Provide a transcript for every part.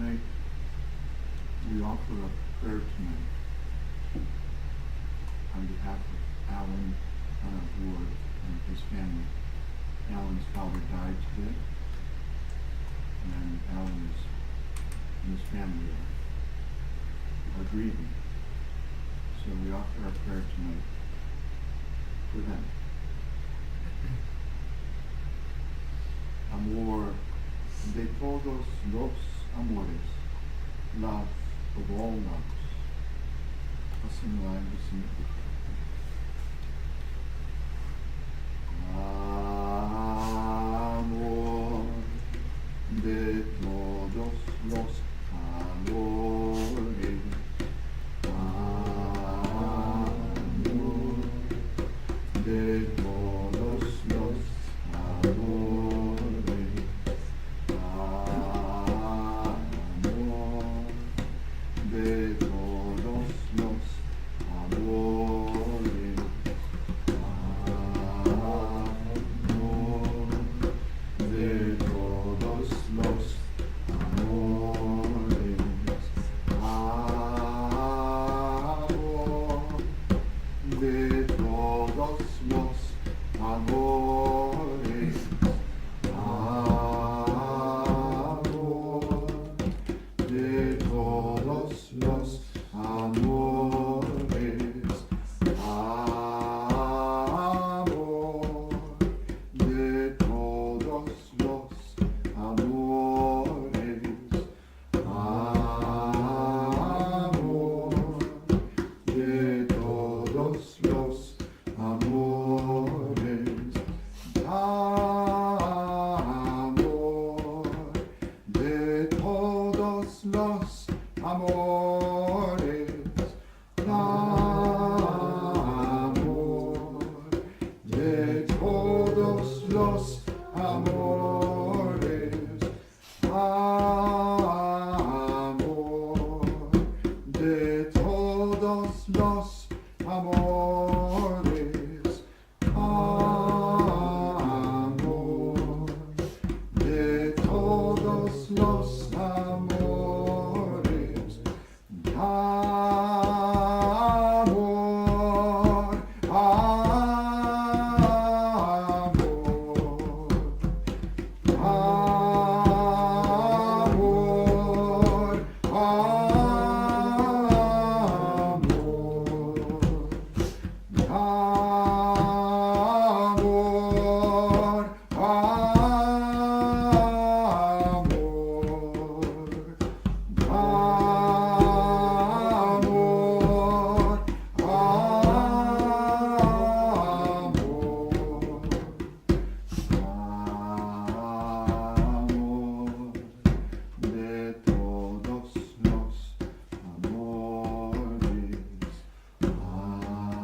tonight, we offer up prayer tonight on behalf of Alan Ward and his family. Alan's father died today, and Alan and his family are grieving. So we offer our prayer tonight for them. Amor de todos los amores, love of all loves. Passing the line to sing it. Amor de todos los amores, amor de todos los amores, amor de todos los amores, amor de todos los amores, amor de todos los amores, amor de todos los amores, amor de todos los amores, amor de todos los amores, amor de todos los amores, amor de todos los amores, amor de todos los amores, amor de todos los amores, amor,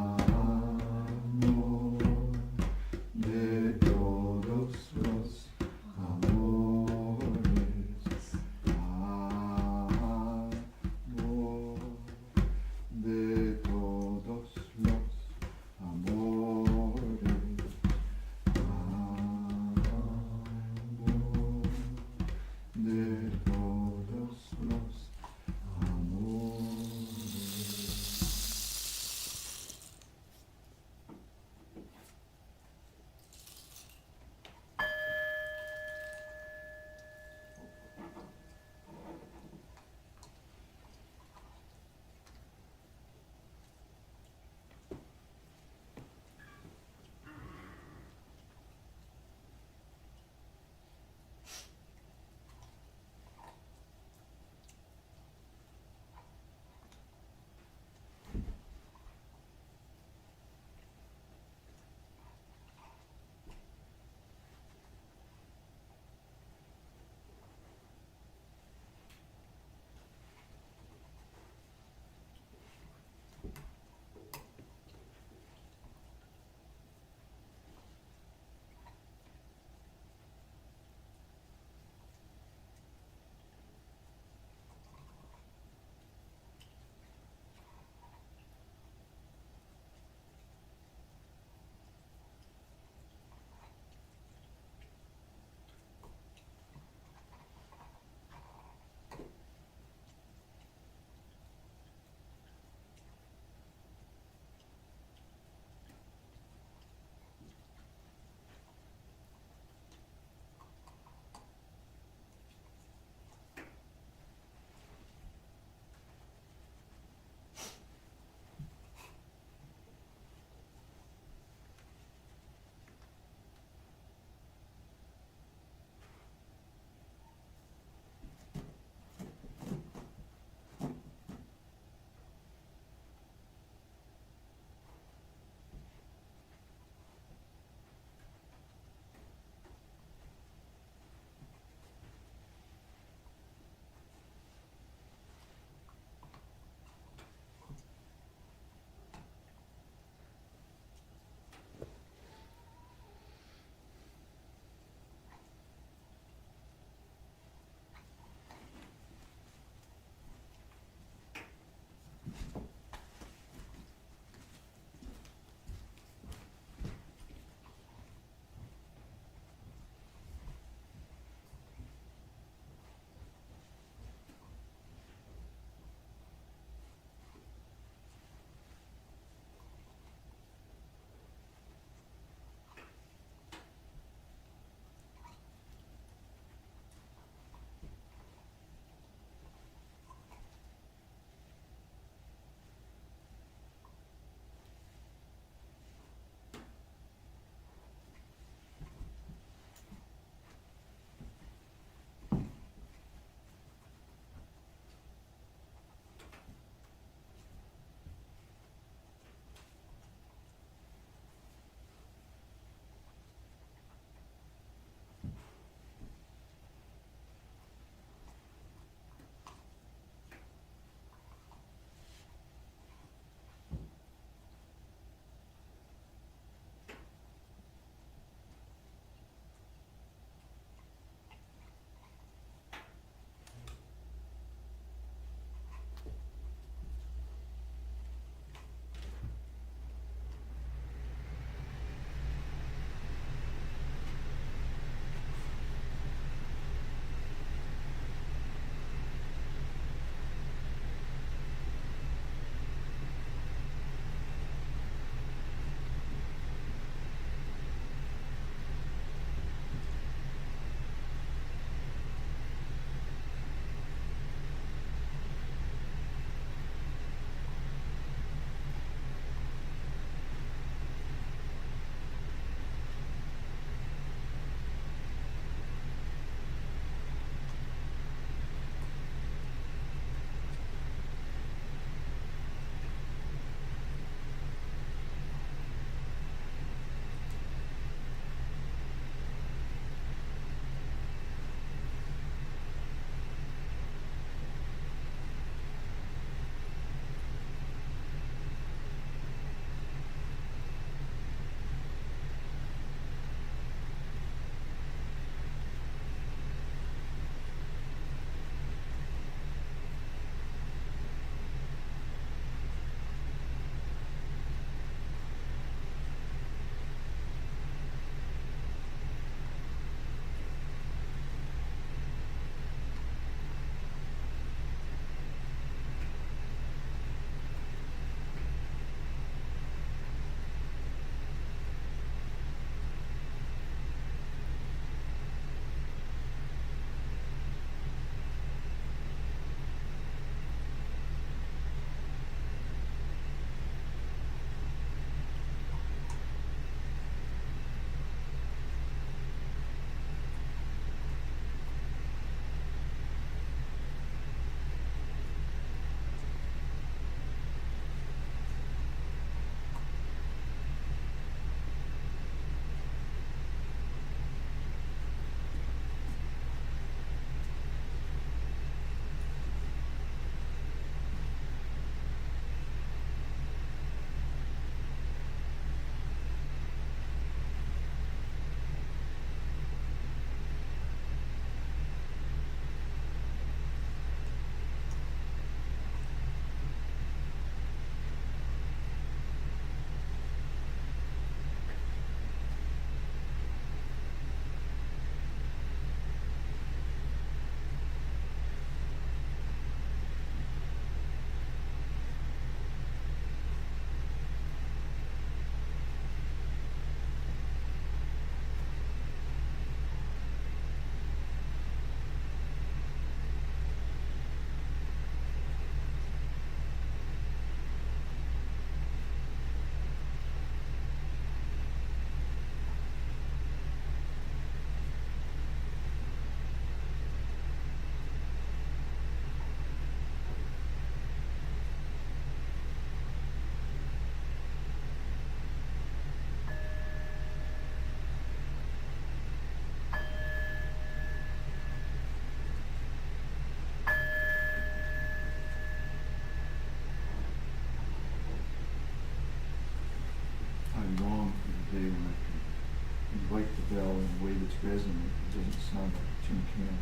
like the bell in a way that's resonant. It doesn't sound like a tin can.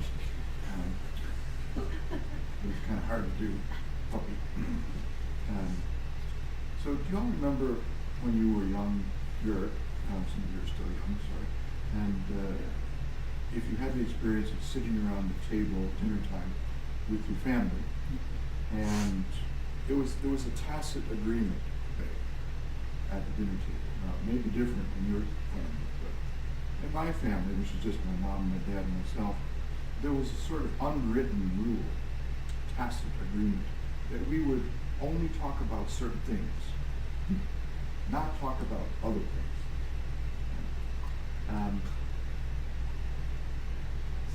It was kind of hard to do, puppy. So do you all remember when you were young, some of you are still young, sorry, and if you had the experience of sitting around the table at dinner time with your family, and there was a tacit agreement at the dinner table. Now, it may be different in your family, but in my family, which is just my mom, my dad, and myself, there was a sort of unwritten rule, tacit agreement, that we would only talk about certain things, not talk about other things.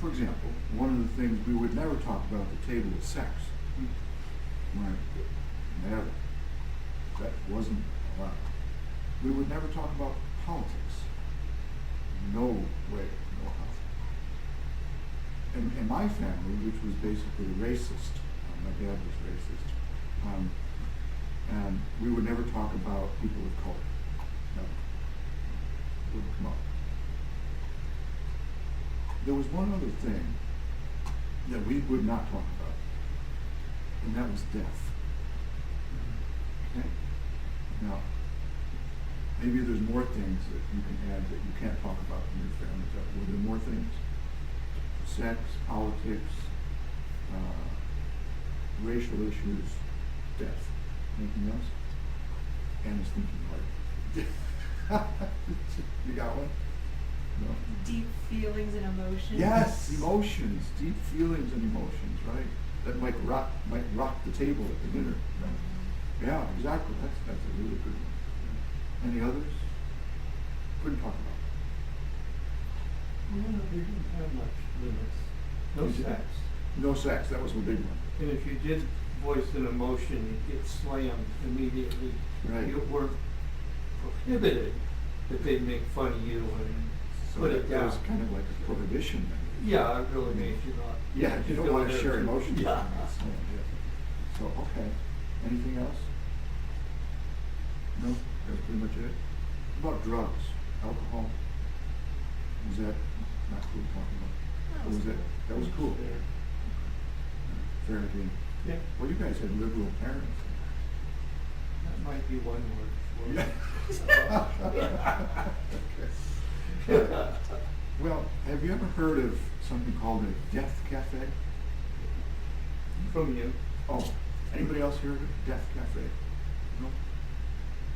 For example, one of the things we would never talk about at the table was sex. Right? Never. That wasn't allowed. We would never talk about politics. No way, no how. In my family, which was basically racist, my dad was racist, and we would never talk about people of color. Never. It wouldn't come up. There was one other thing that we would not talk about, and that was death. Okay? Now, maybe there's more things that you can add that you can't talk about in your family. Were there more things? Sex, politics, racial issues, death. Anything else? Anna's thinking hard. You got one? No? Deep feelings and emotions. Yes, emotions, deep feelings and emotions, right? That might rock the table at the dinner. Yeah, exactly. That's a really good one. Any others? Couldn't talk about. No, they didn't have much limits. No sex. No sex. That was the big one. And if you did voice an emotion, you'd get slammed immediately. Right. You weren't prohibited, but they'd make fun of you and So put it that down. was kind of like a prohibition. Yeah, it really made you not. Yeah, you don't want to share emotions. Yeah. So, okay. Anything else? No? That's pretty much it? What about drugs? Alcohol? Was that not cool talking about? Or was that? That was cool. Fair game. Yeah, Well, you guys had liberal parents. that might be one word for it. Okay. Well, have you ever heard of something called a death cafe? From you. Oh, anybody else heard of a death cafe? No?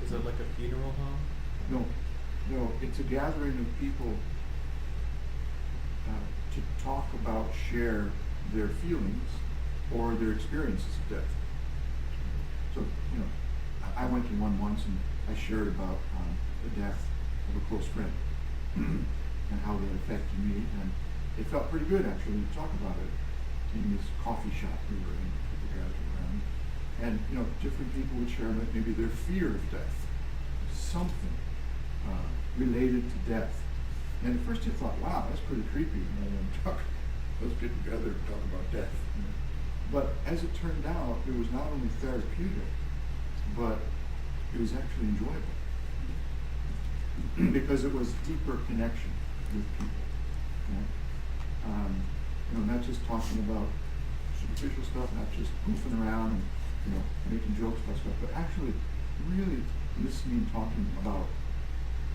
Is it like a funeral home? No, it's a gathering of people to talk about, share their feelings or their experiences of death. So, I went to one once and I shared about the death of a close friend and how that affected me, and it felt pretty good actually to talk about it in this coffee shop we were in, with the guys around. And different people would share maybe their fear of death, something related to death. And at first you thought, wow, that's pretty creepy. Let's get together and talk about death. But as it turned out, it was not only therapeutic, but it was actually enjoyable because it was deeper connection with people. Not just talking about superficial stuff, not just goofing around and making jokes about stuff, but actually really listening, talking about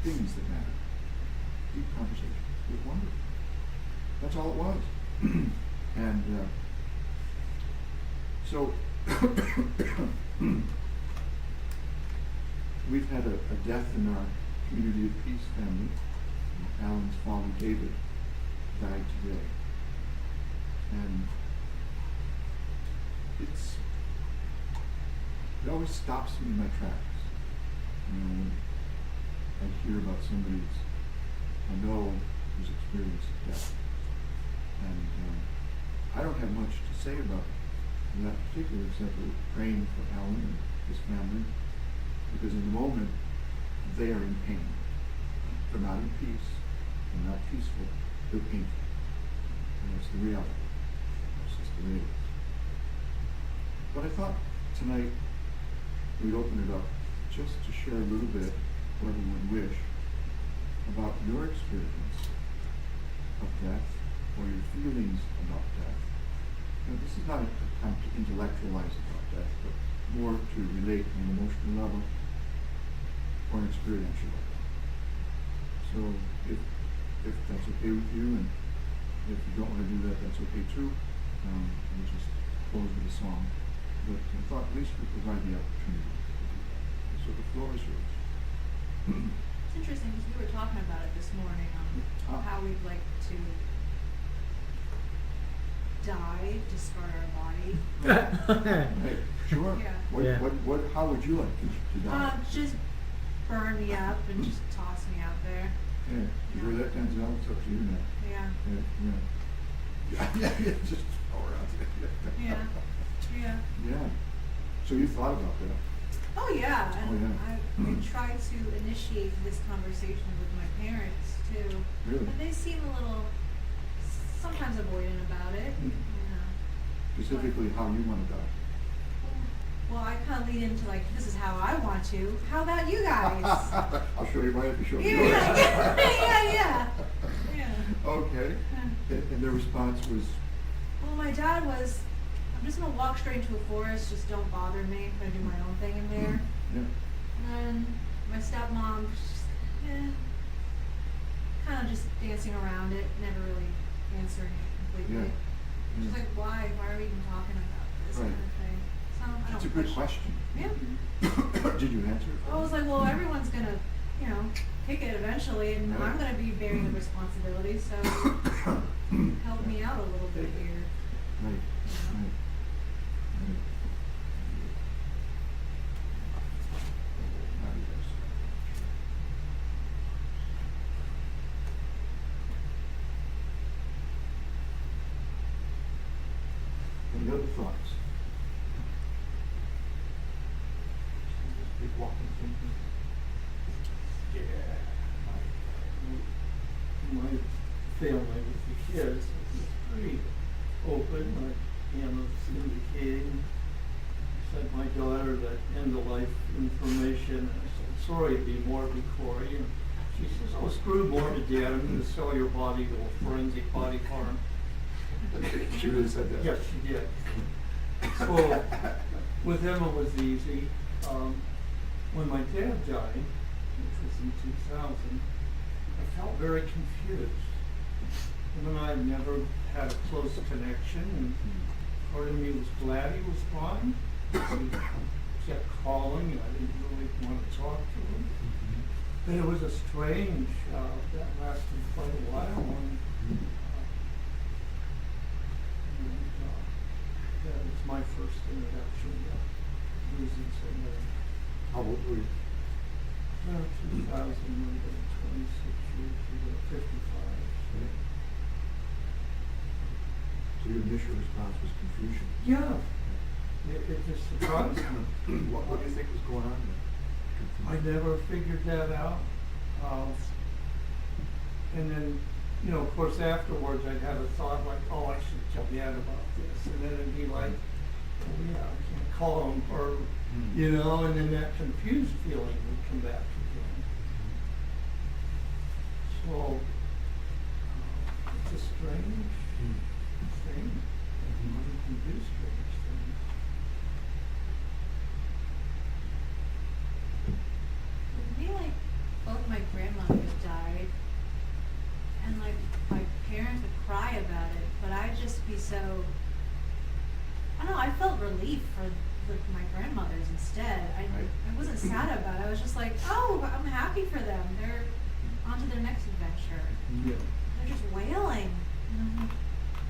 things that matter. Deep conversation. It was wonderful. That's all it was. And so we've had a death in our Community of Peace family. Alan's father, David, died today. And it always stops me in my tracks. When I hear about somebody I know who's experienced death. And I don't have much to say about that particular, except for praying for Alan and his family, because in the moment they are in pain. They're not in peace. They're not peaceful. They're painful. And that's the reality. That's just the way it is. But I thought tonight we'd open it up just to share a little bit, whatever one wish, about your experience of death or your feelings about death. This is not a time to intellectualize about death, but more to relate on an emotional level or an experiential level. So if that's okay with you, and if you don't want to do that, that's okay too. We'll just close with a song. But I thought at least we provide the opportunity to do that. So the floor is yours. It's interesting because we were talking about it this morning on how we'd like to die, discard our body. Hey, sure. Yeah. Yeah. How would you like to die? Just burn me up and just toss me out there. Yeah, you hear that, Denzel? It's up to you now. Yeah. Yeah, just throw around. Yeah. Yeah. Yeah. So you thought about that? Oh yeah, and Oh, yeah. I tried to initiate this conversation with my parents too. Really? And they seem a little, sometimes avoidant about it. Mhm. Specifically, how you want to die? Well, I kind of lead into like, this is how I want to. How about you guys? I'll show you mine if you show me Yeah, yours. yeah. Okay. And their response was, Well, my dad was, I'm just gonna walk straight into a forest. Just don't bother me. I'm gonna do my own thing in there. yeah. And my stepmom, kind of just dancing around it, never really answering it completely. Yeah. She's Yeah. like, why? Why are we even talking about this Right. kind of thing? So I That's a don't good push- question. Yeah. Did you answer it? I was like, well, everyone's gonna, pick it eventually, and Right. I'm gonna be bearing the responsibility. So help me out a little bit here. Right. Right. Right. Now you guys. Any other thoughts? Big walking thinking. Yeah. My family with the kids is pretty open, like Anna's indicating. I sent my daughter that end-of-life information, and I said, sorry to be morbid, Corey. And she says, oh, screw morbid, Dad, I'm gonna sell your body to a forensic body farm. She really said that? Yes, she did. So, with Emma was easy. When my dad died, which was in 2000, I felt very confused. Him and I had never had a close connection, and part of me was glad he was gone. He kept calling, and I didn't really want to talk to him. But it was a strange, that lasted quite a while, that was my first introduction to losing somebody. How old were you? 2000 would have been 26 years ago, 55. So your initial response was confusion? Yeah, it just surprised me. What do you think was going on there? I never figured that out. And then, of course, afterwards I'd have a thought like, oh, I should tell Dad about this. And then it'd be like, oh yeah, I can't call him, or, and then that confused feeling would come back again. So, it's a strange thing. Mother can do strange things. With me, like, both my grandmothers died, and like my parents would cry about it, but I'd just be so, I don't know, I felt relief for my grandmothers instead. I wasn't sad about it. I was just like, oh, I'm happy for them. They're on to their next adventure. Yeah. They're just wailing. And I'm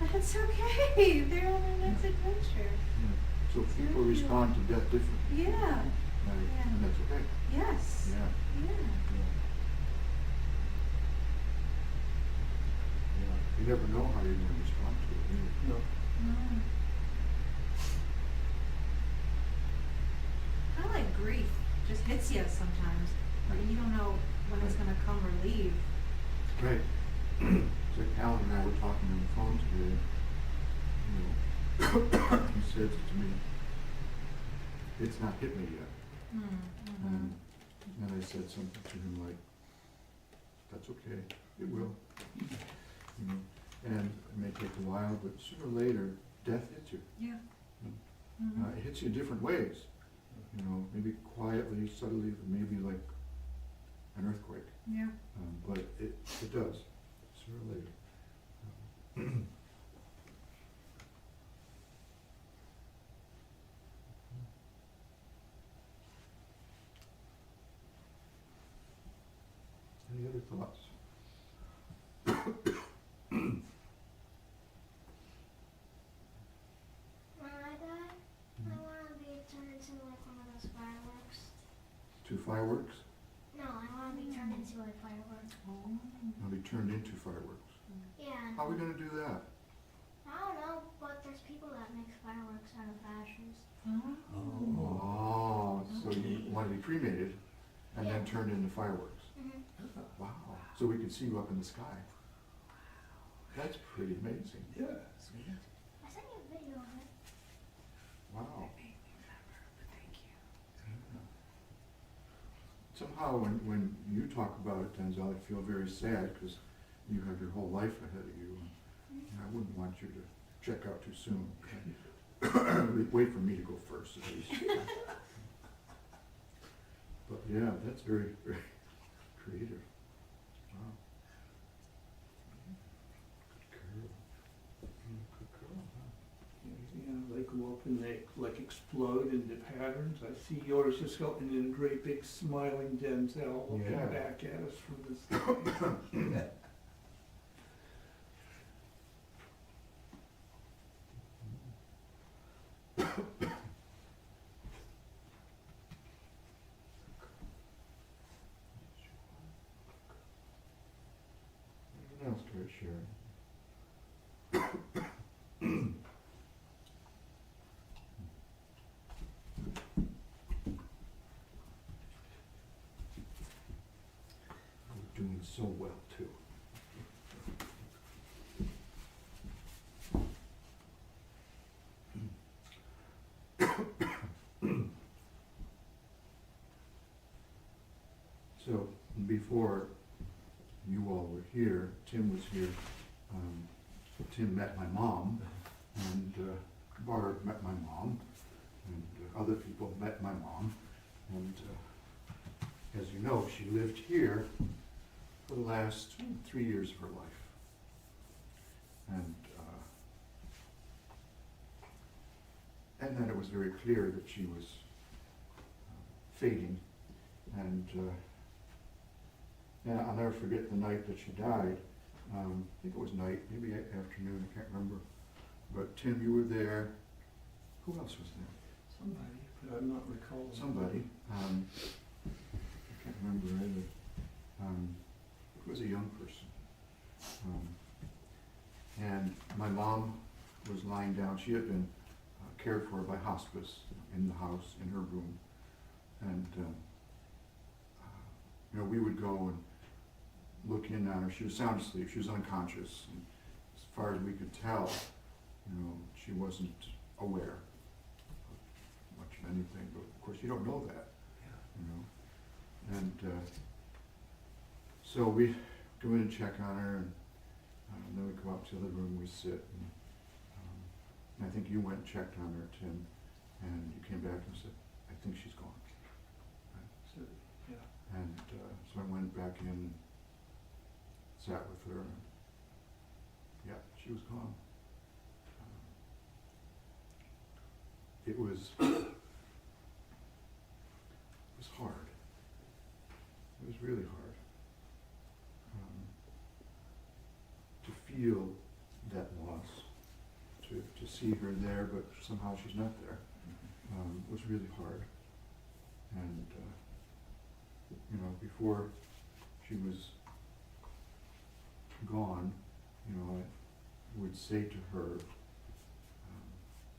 like, that's okay. They're on their next adventure. So people respond to death differently. Yeah. Right. Yeah. And that's okay. Yes. Yeah. Yeah. Yeah. You never know how you're going to respond to it. No. No. Kind of like grief just hits you sometimes, and you don't know when it's going to come or leave. Right. It's like Alan and I were talking on the phone today. He said to me, it's not hit me yet. Mm-hmm. And I said something to him like, that's okay, it will. You know, and it may take a while, but sooner or later, death hits you. Yeah. It hits you in different ways, you know, maybe quietly, subtly, but maybe like an earthquake. Yeah. But it does, sooner or later. Any other thoughts? When I die, I want to be turned into like one of those fireworks. Two fireworks? No, I want to be turned into like fireworks. Oh. I'll be turned into fireworks. Yeah. and- How are we gonna do that? I don't know, but there's people that make fireworks out of ashes. Oh, so you want to be cremated and then Yeah. turned into fireworks? Mm-hmm. Wow, so we can see you up in the sky. That's pretty amazing. Yeah. Sweet. I sent you a video of it. Wow. Thank you. Somehow when you talk about it, Denzel, I feel very sad because you have your whole life ahead of you. And I wouldn't want you to check out too soon. Wait for me to go first at least. But yeah, that's very, very creative. Wow. Good girl. Good girl, huh? Yeah, they go up and they like explode into patterns. I see yours just going in a great big smiling Denzel looking Yeah. back at us from the sky. Anything else to share? We're doing so well too. So before you all were here, Tim was here. Tim met my mom, and Barb met my mom, and other people met my mom. And as you know, she lived here for the last 3 years of her life. And then it was very clear that she was fading. And I'll never forget the night that she died. I think it was night, maybe afternoon, I can't remember. But Tim, you were there. Who else was there? Somebody, but I'm not recalling. Somebody. I can't remember either. It was a young person. And my mom was lying down. She had been cared for by hospice in the house, in her room. And we would go and look in on her. She was sound asleep. She was unconscious. And as far as we could tell, she wasn't aware of much of anything. But of course, you don't know that, And so we go in and check on her, and then we go out to the room. We sit, and I think you went and checked on her, Tim, and you came back and said, "I think she's gone." So, yeah. And so I went back in, sat with her, and yeah, she was gone. It was hard. It was really hard to feel that loss, to see her there, but somehow she's not there. Was really hard. And before she was gone, I would say to her,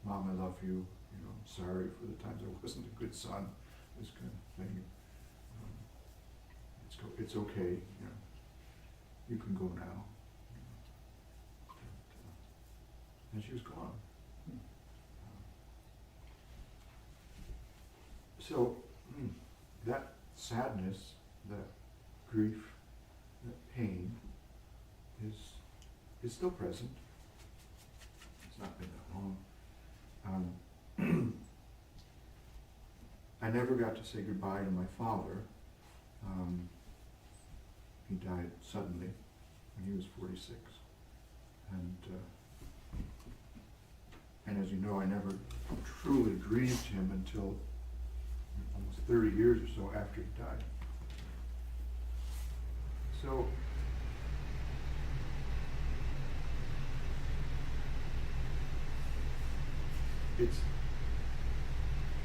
"Mom, I love you. Sorry for the times I wasn't a good son." This kind of thing. It's okay. You can go now. And she was gone. So that sadness, that grief, that is still present. It's not been that long. I never got to say goodbye to my father. He died suddenly when he was 46. And as you know, I never truly grieved him until almost 30 years or so after he died. So,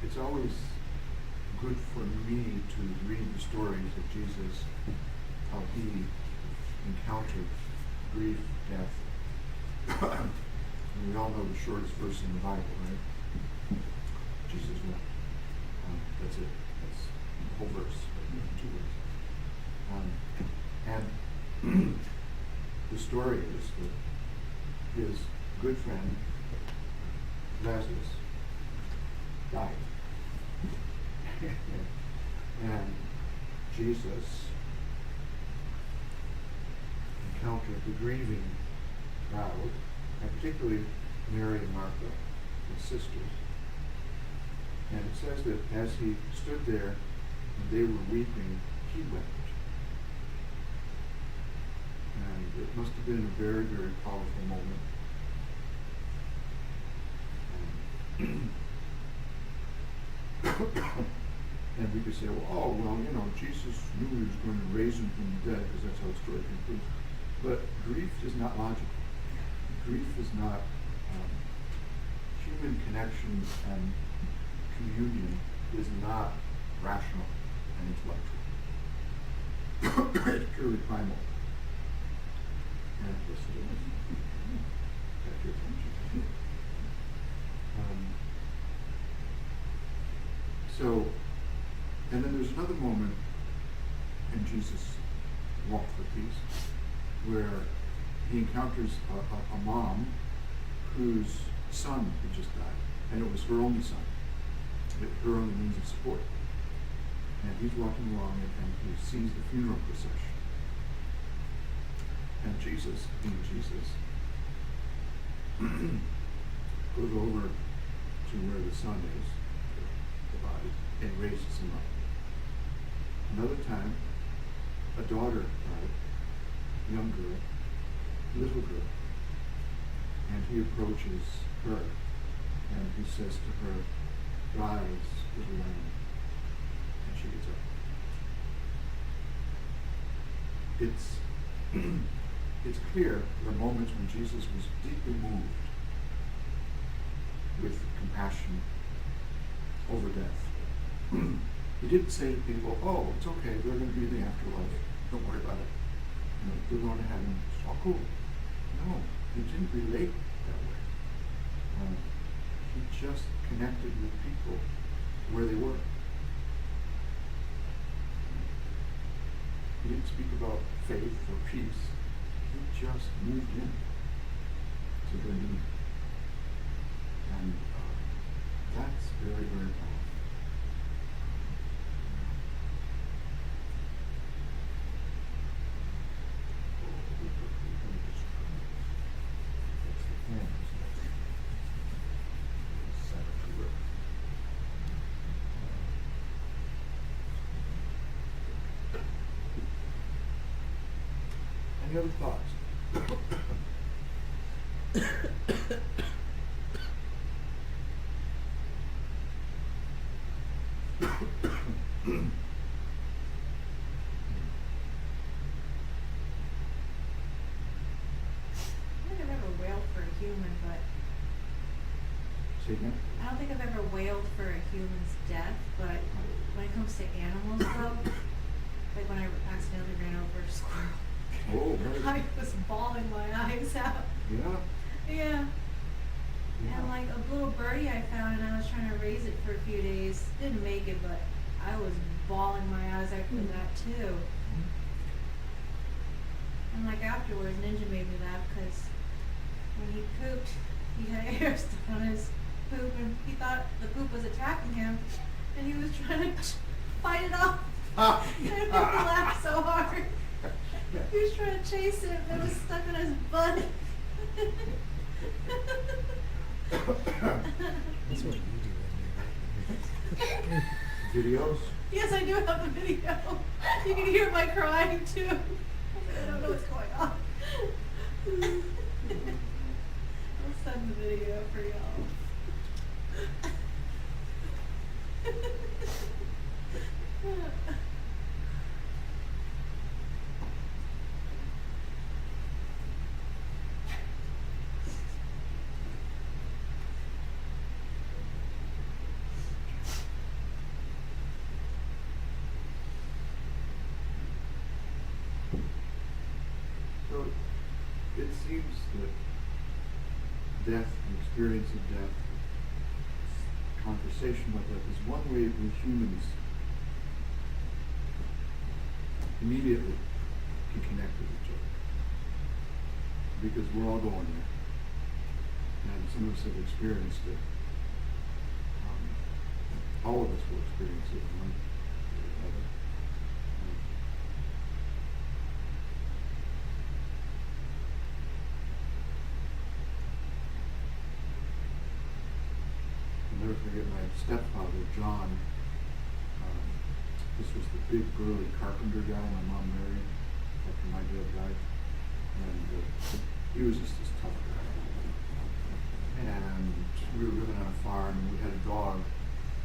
it's always good for me to read the stories of Jesus, how he encountered grief, death. And we all know the shortest verse in the Bible, right? Jesus wept. That's it. That's the whole verse, 2 words. And the story is that his good friend Lazarus died. And Jesus encountered the grieving crowd, and particularly Mary and Martha, his sisters. And it says that as he stood there and they were weeping, he wept. And it must have been a very, very powerful moment. And we could say, well, Jesus knew he was going to raise him from the dead, because that's how the story concludes. But grief is not logical. Grief is not human connection, and communion is not rational and intellectual. It's purely primal. And yes, it is. Got your attention. And then there's another moment in Jesus' walk with these, where he encounters a mom whose son had just died, and it was her only son, her only means of support. And he's walking along and he sees the funeral procession. And Jesus, being Jesus, goes over to where the son is, the body, and raises him up. Another time, a daughter died, young girl, little girl, and he approaches her and he says to her, "Rise, little lamb," and she gets up. It's clear there are moments when Jesus was deeply moved with compassion over death. He didn't say to people, "Oh, it's okay, they're going to be in the afterlife, don't worry about it. They're going to heaven, it's all cool." No, he didn't relate that way. He just connected with people where they were. He didn't speak about faith or peace. He just moved in to their need. And that's very, very powerful. Any other thoughts? Say again? I don't think I've ever wailed for a human's death, but when it comes to animals, though, like when I accidentally ran over a squirrel, Oh, right. I was bawling my eyes out. Yeah. Yeah. Yeah. And like a little birdie I found, and I was trying to raise it for a few days. Didn't make it, but I was bawling my eyes out for that too. And like afterwards, Ninja made me laugh because when he pooped, he had hair stuck on his poop, and he thought the poop was attacking him, and he was trying to fight it off. And it made me laugh so hard. He was trying to chase it, and it was stuck in his butt. That's what you do in there. Videos? Yes, I do have the video. You can hear my crying too. I don't know what's going on. I'll send the video for y'all. So it seems that death, the experience of death, conversation with death is one way we humans immediately can connect with each other. Because we're all going there. And some of us have experienced it. All of us will experience it in one way or another. I'll never forget my stepfather, John. This was the big, burly carpenter guy my mom married after my dad died. And he was just this tough guy. And we were living on a farm, and we had a dog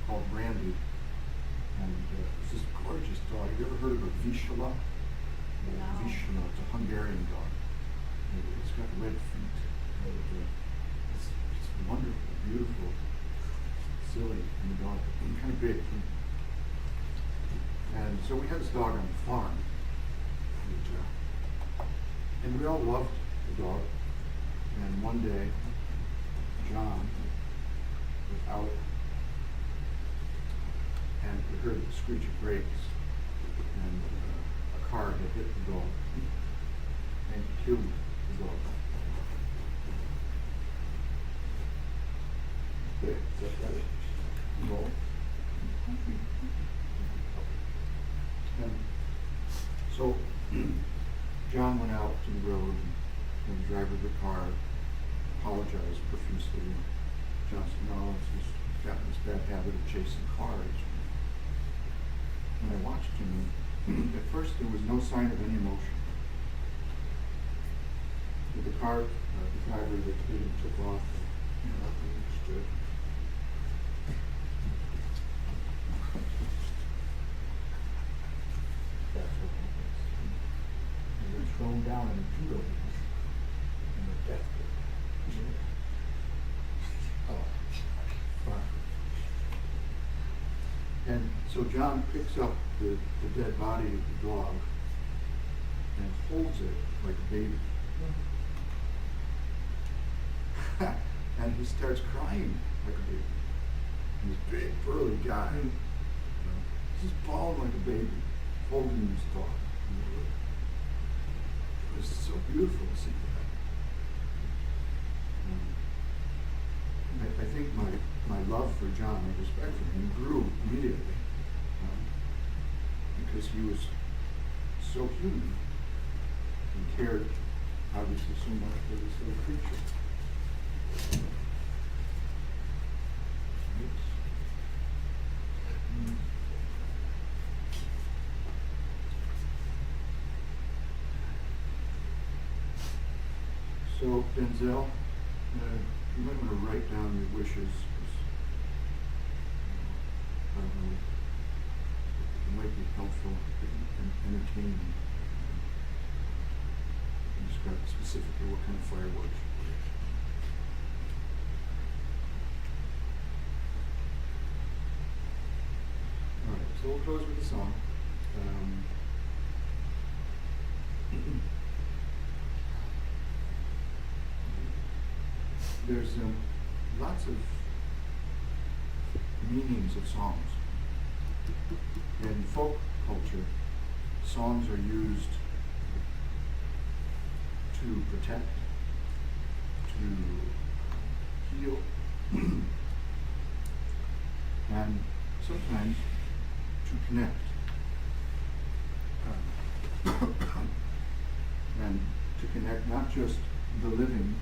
called Brandy. And it was this gorgeous dog. Have you ever heard of a Vizsla? No. Vizsla, it's a Hungarian dog. And it's got red feet. And it's wonderful, beautiful, silly, and dog, kind of big. And so we had this dog on the farm. And we all loved the dog. And one day, John was out, and we heard the screech of brakes, and a car had hit the dog and killed the dog. Okay, is that right? No. And so John went out to the road, and the driver of the car apologized profusely. John said, no, he's got this bad habit of chasing cars. And I watched him, and at first there was no sign of any emotion. But the car, the driver that hit him took off, and he stood. That's what happens. And they're thrown down in a judo in the death pit. Oh, fine. And so John picks up the dead body of the dog and holds it like a baby. And he starts crying like a baby. And this big, burly guy, he's just bawling like a baby, holding his dog. It was so beautiful to see that. I think my love for John, my respect for him, grew immediately because he was so human and cared, obviously, so much for this little creature. So, Denzel, you might want to write down your wishes. 'Cause, I don't know, it might be helpful and entertaining. And describe specifically what kind of fireworks. All right, so we'll close with a song. There's lots of meanings of songs. In folk culture, songs are used to protect, to heal, and sometimes to connect. And to connect not just the living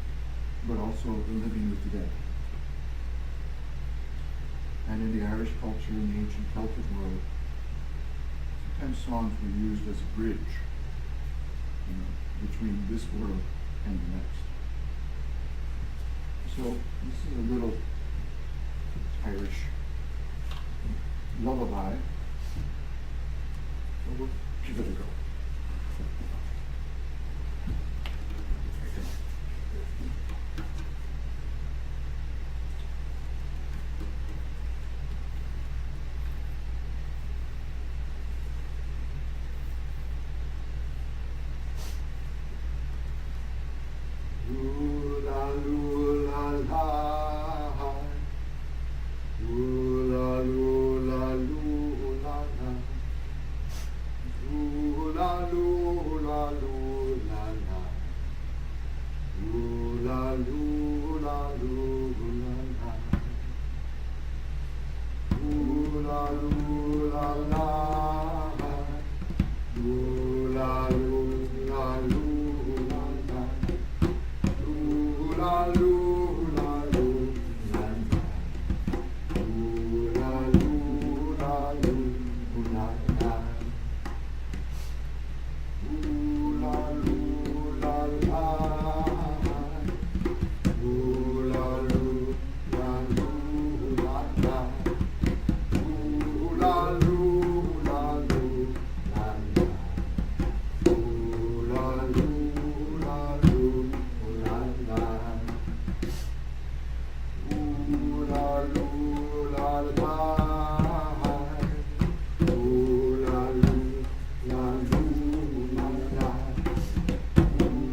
but also the living with the dead. And in the Irish culture, in the ancient Celtic world, sometimes songs were used as a bridge, between this world and the next. So this is a little Irish lullaby. So we'll give it a go. Lula, lula, la. Lula, lula, lula, la. Lula, lula, lula, la. Lula, lula, lula, la. Lula, lula, la. Lula, lula, lula, la. Lula, lula, lula, la. Lula, lula, lula, la. Lula, lula, la. Lula, lula, lula, la. Lula, lula, lula, la. Lula, lula, lula, la. Ooh-la, loo-la, la. Ooh-la, loo-la, loo-la, la. Ooh-la, loo-la, loo-la, la.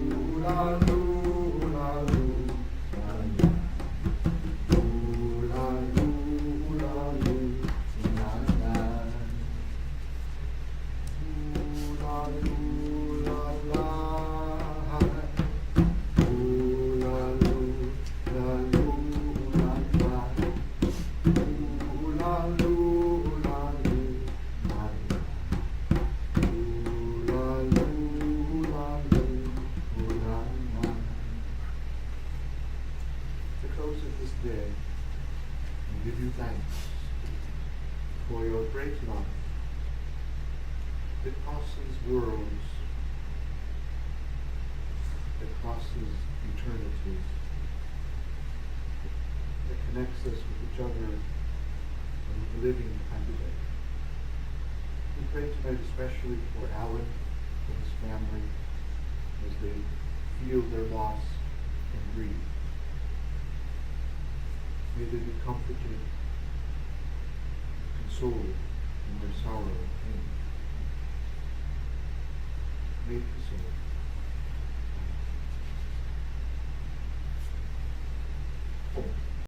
Ooh-la, loo-la, loo-la, la. Ooh-la, loo-la, la. Ooh-la, loo-la, loo-la, la. Ooh-la, loo-la, loo-la, la. Ooh-la, loo-la, loo-la, la. To close of this day, we give you thanks for your great love that crosses worlds, that crosses eternities, that connects us with each other and with the living and the dead. We pray tonight especially for Alan and his family as they feel their loss and grief. May they be comforted, consoled in their sorrow and pain. May peace